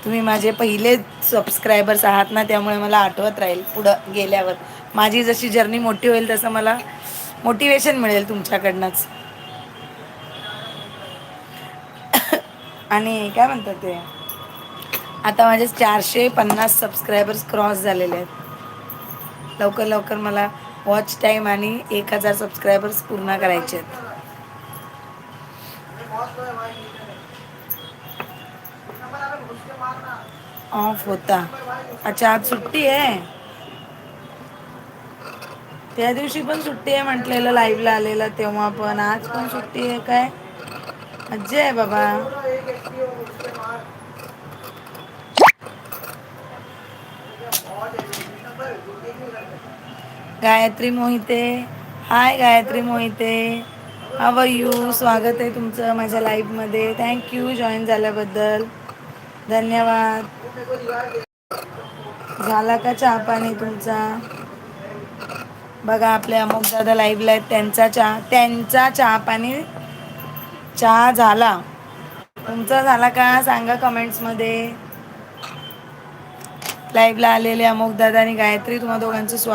तुम्ही माझे पहिले सबस्क्रायबर्स आहात ना, त्यामुळे मला आठवत राहील पुढं गेल्यावर. माझी जशी जर्नी मोठी होईल तसं मला मोटिवेशन मिळेल तुमच्याकडनंच. आणि काय म्हणतात ते, आता माझे 450 सबस्क्रायबर्स क्रॉस झालेले आहेत. लवकर लवकर मला वॉच टाईम आणि 1000 सबस्क्रायबर्स पूर्ण करायचे आहेत. ऑफ होता. अच्छा आज सुट्टी आहे. त्या दिवशी पण सुट्टी आहे म्हटलेलं, लाईव्हला आलेलं तेव्हा पण. आज पण सुट्टी आहे काय? मज्जा आहे बाबा. Gayatri Mohite, hi Gayatri Mohite, how are you? स्वागत आहे तुमचं माझ्या लाईव्हमध्ये. थँक्यू जॉईन झाल्याबद्दल. धन्यवाद. झाला का चहा पाणी तुमचा? बघा आपल्या अमोलदादा लाईव्हला आहेत, त्यांचा चहा पाणी चहा झाला. तुमचा झाला का सांगा कमेंट्समध्ये. लाईव्हला आलेले अमोलदादा आणि गायत्री, तुम्हा दोघांचं स्वागत.